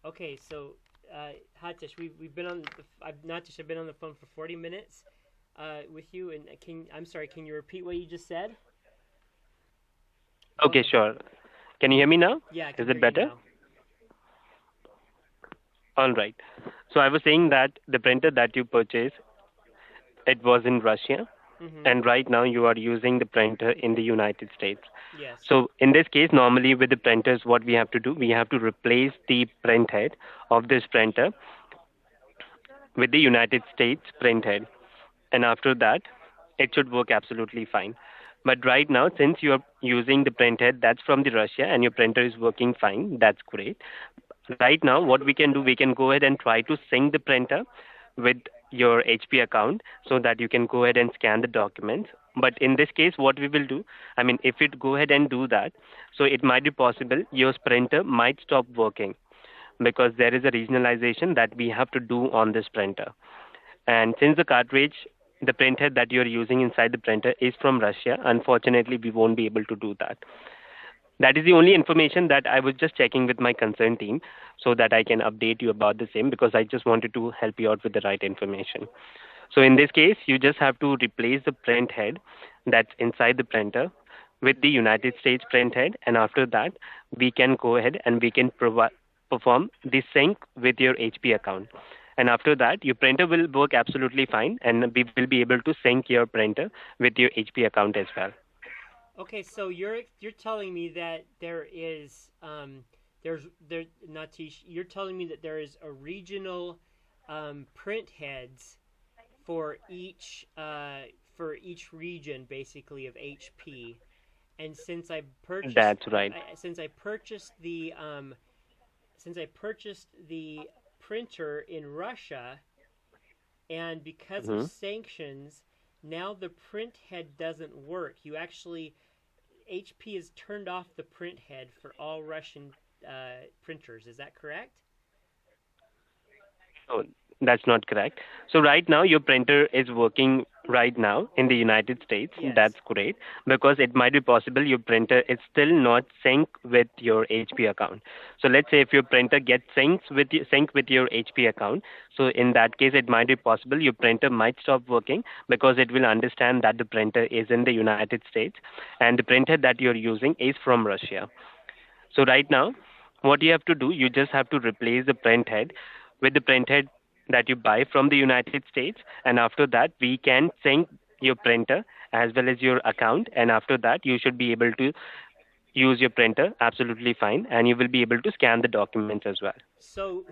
Okay, so Hatish, we've been on. Natish, I've been on the phone for 40 minutes with you, and I'm sorry. Can you repeat what you just said? Okay, Okay. sure. Can you hear me now? Yeah, I can Is hear it you better? now. All right. So I was saying that the printer that you purchased, it was in Russia, Mm-hmm. and right now you are using the printer in the United States. Yes. So in this case, normally with the printers, what we have to do, we have to replace the print head of this printer with the United States print head, and after that, it should work absolutely fine. But right now, since you are using the print head that's from the Russia and your printer is working fine, that's great. Right now, what we can do, we can go ahead and try to sync the printer with your HP account so that you can go ahead and scan the documents. But in this case, what we will do, I mean, if it go ahead and do that, so it might be possible your printer might stop working because there is a regionalization that we have to do on this printer. And since the cartridge, the printer that you're using inside the printer is from Russia, unfortunately, we won't be able to do that. That is the only information that I was just checking with my concerned team so that I can update you about the same because I just wanted to help you out with the right information. So in this case, you just have to replace the print head that's inside the printer with the United States print head, and after that, we can go ahead and we can perform the sync with your HP account. And after that, your printer will work absolutely fine, and we will be able to sync your printer with your HP account as well. Okay, so you're telling me that there Natish, you're telling me that there is a regional print heads for each region basically of HP. And That's right. since I purchased the printer in Russia, and because of Mhm. sanctions, now the print head doesn't work. You actually HP has turned off the print head for all Russian printers. Is that correct? Oh, that's not correct. So right now your printer is working right now in the United States. Yes. That's great because it might be possible your printer is still not sync with your HP account. So let's say if your printer gets sync with your HP account, so in that case it might be possible your printer might stop working because it will understand that the printer is in the United States and the printer that you're using is from Russia. So right now, what you have to do, you just have to replace the print head with the print head that you buy from the United States, and after that, we can sync your printer as well as your account, and after that, you should be able to use your printer absolutely fine, and you will be able to scan the documents as well. So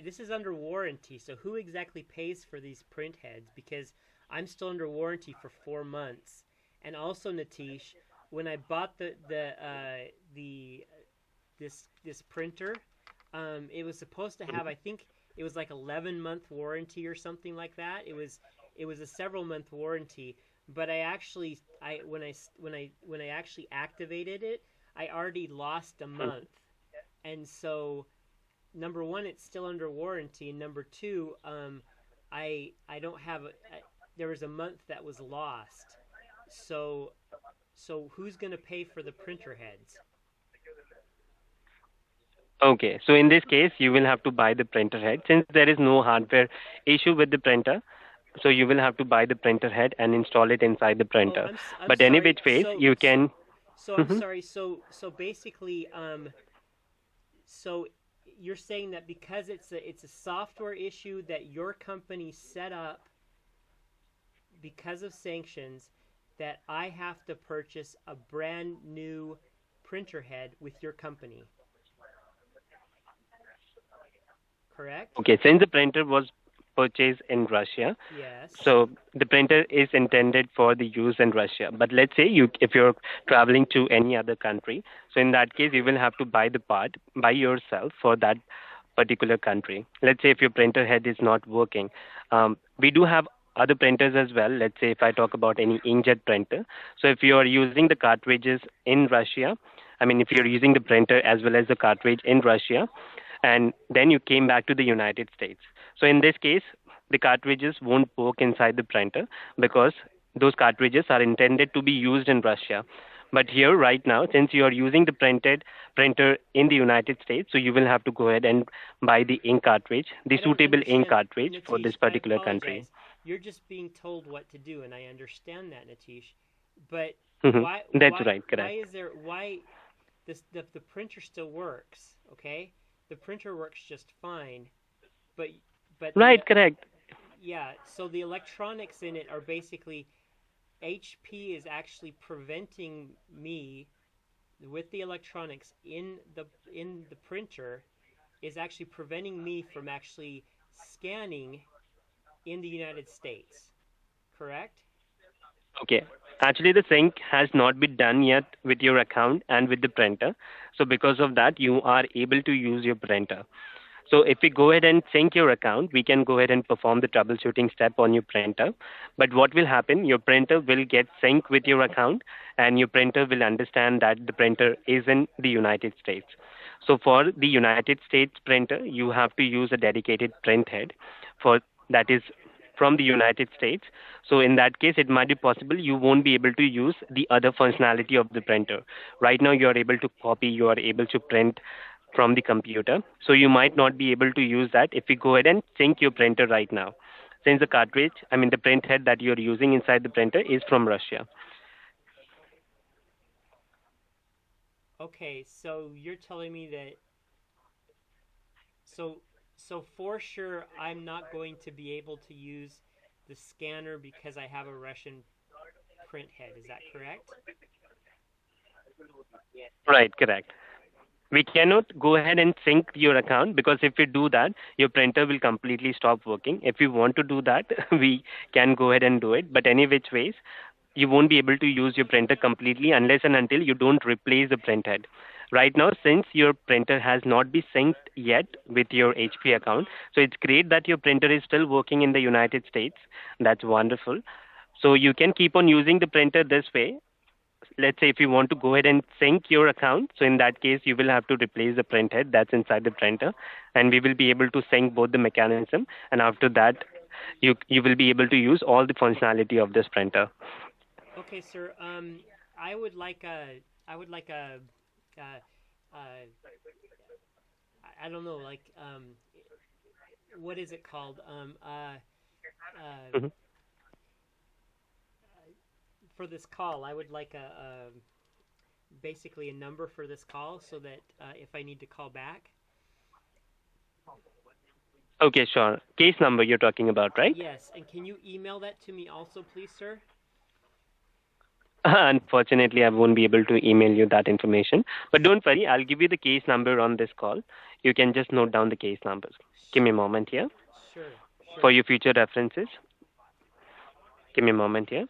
this is under warranty. So who exactly pays for these print heads? Because I'm still under warranty for 4 months. And also, Natish, when I bought the this printer, it was supposed to have, I think it was like 11-month warranty or something like that. It was a several month warranty, but I when I actually activated it, I already lost a Mm. month. And so number one, it's still under warranty, and number two, I don't have there was a month that was lost. So who's going to pay for the printer heads? Okay, so in this case, you will have to buy the printer head since there is no hardware issue with the printer. So you will have to buy the printer head and install it inside the Oh, printer. I'm But any sorry. which ways, you can. I'm sorry. So basically, so you're saying that because it's a software issue that your company set up because of sanctions, that I have to purchase a brand new printer head with your company, correct? Okay, since the printer was purchased in Russia, Yes. so the printer is intended for the use in Russia. But let's say if you're traveling to any other country, so in that case, you will have to buy the part by yourself for that particular country. Let's say if your printer head is not working, we do have other printers as well. Let's say if I talk about any inkjet printer. So if you are using the cartridges in Russia, I mean, if you're using the printer as well as the cartridge in Russia, and then you came back to the United States. So in this case, the cartridges won't work inside the printer because those cartridges are intended to be used in Russia. But here right now, since you are using the printed printer in the United States, so you will have to go ahead and buy the ink cartridge, the I don't suitable ink understand, cartridge for Natish. this I particular country. apologize. You're just being told what to do, and I understand that, Natish. But Mhm. why, That's why, right, why correct. is there why the printer still works? Okay, the printer works just fine, but the Right, correct. yeah. So the electronics in it are basically HP is actually preventing me with the electronics in the printer is actually preventing me from actually scanning in the United States. Correct? Okay. Actually, the sync has not been done yet with your account and with the printer. So because of that, you are able to use your printer. So if we go ahead and sync your account, we can go ahead and perform the troubleshooting step on your printer. But what will happen? Your printer will get synced with your account, and your printer will understand that the printer is in the United States. So for the United States printer, you have to use a dedicated print head for that is from the United States. So in that case, it might be possible you won't be able to use the other functionality of the printer. Right now, you are able to copy, you are able to print from the computer. So you might not be able to use that if you go ahead and sync your printer right now. Since the cartridge, I mean the print head that you're using inside the printer is from Russia. Okay, so you're telling me that so so for sure I'm not going to be able to use the scanner because I have a Russian print head. Is that correct? Right, correct. We cannot go ahead and sync your account because if we do that, your printer will completely stop working. If we want to do that, we can go ahead and do it. But any which ways, you won't be able to use your printer completely unless and until you don't replace the print head. Right now, since your printer has not been synced yet with your HP account, so it's great that your printer is still working in the United States. That's wonderful. So you can keep on using the printer this way. Let's say if you want to go ahead and sync your account, so in that case you will have to replace the print head that's inside the printer, and we will be able to sync both the mechanism, and after that you will be able to use all the functionality of this printer. Okay, sir. I would like a I would like a, a I don't know, like what is it called? Uh, Mhm. for this call, I would like a basically a number for this call so that if I need to call back. Okay, sure. Case number you're talking about, right? Yes, and can you email that to me also, please, sir? Unfortunately, I won't be able to email you that information, but don't worry, I'll give you the case number on this call. You can just note down the case numbers. Give me a moment here Sure, for sure. your future references. Give me a moment here.